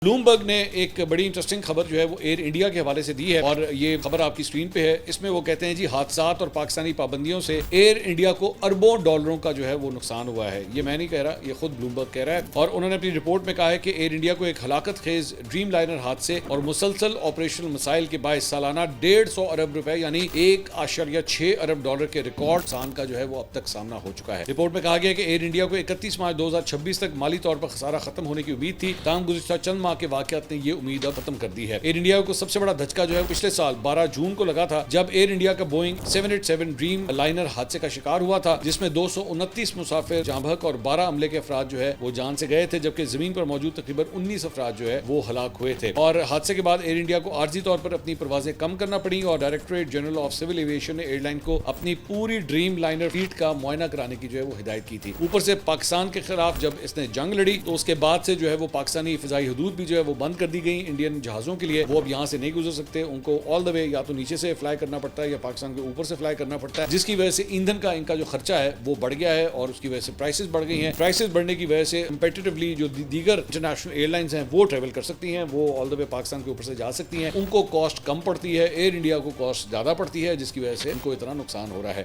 Bloomberg نے ایک بڑی انٹرسٹنگ خبر جو ہے وہ ایئر انڈیا کے حوالے سے دی ہے اور یہ خبر آپ کی اسکرین پہ ہے. اس میں وہ کہتے ہیں جی حادثات اور پاکستانی پابندیوں سے ایئر انڈیا کو اربوں ڈالروں کا جو ہے وہ نقصان ہوا ہے. یہ میں نہیں کہہ رہا, یہ خود بلومبرگ کہہ رہا ہے. اور انہوں نے اپنی رپورٹ میں کہا ہے کہ ایئر انڈیا کو ایک ہلاکت خیز ڈریم لائنر حادثے اور مسلسل آپریشنل مسائل کے باعث سالانہ 150 ارب روپے یعنی 1.6 ارب ڈالر کے ریکارڈ نقصان کا جو ہے وہ اب تک سامنا ہو چکا ہے. رپورٹ میں کہا گیا کہ ایئر انڈیا کو 31 مارچ 2026 تک مالی طور پر خسارہ ختم ہونے کی امید تھی, تاہم گزشتہ چند ماہ کے واقعات نے یہ امید اب ختم کر دی ہے. ایئر انڈیا کو سب سے بڑا دھچکا جو ہے پچھلے سال 12 جون کو لگا تھا, جب ایئر انڈیا کا بوئنگ 787 ڈریم لائنر حادثے کا شکار ہوا تھا, جس میں 229 مسافر جاں بحق اور 12 عملے کے افراد جو ہے وہ جان سے گئے تھے, جبکہ زمین پر موجود تقریباً 19 افراد جو ہے وہ ہلاک ہوئے تھے. اور حادثے کے بعد ایئر انڈیا کو عارضی طور پر اپنی پروازیں کم کرنا پڑی اور directorate general of civil aviation نے ایئر لائن کو اپنی پوری ڈریم لائنر فلیٹ کا معائنہ کرانے کی جو ہے وہ ہدایت کی تھی. اوپر سے پاکستان کے خلاف جب اس نے جنگ لڑی تو اس کے بعد سے جو ہے وہ پاکستانی فضائی حدود بھی جو ہے وہ بند کر دی گئی انڈین جہازوں کے لیے. وہ اب یہاں سے نہیں گزر سکتے, ان کو آل دا وے یا تو نیچے سے فلائی کرنا پڑتا ہے یا پاکستان کے اوپر سے فلائی کرنا پڑتا ہے, جس کی وجہ سے ایندھن کا ان کا جو خرچہ ہے وہ بڑھ گیا ہے اور اس کی وجہ سے پرائسز بڑھ گئی ہیں. پرائسز بڑھنے کی وجہ سے کمپیٹیٹولی جو دیگر انٹرنیشنل ایئر لائنز ہیں وہ ٹریول کر سکتی ہیں, وہ آل دا وے پاکستان کے اوپر سے جا سکتی ہیں, ان کو کاسٹ کم پڑتی ہے, ایئر انڈیا کو کاسٹ زیادہ پڑتی ہے, جس کی وجہ سے ان کو اتنا نقصان ہو رہا ہے.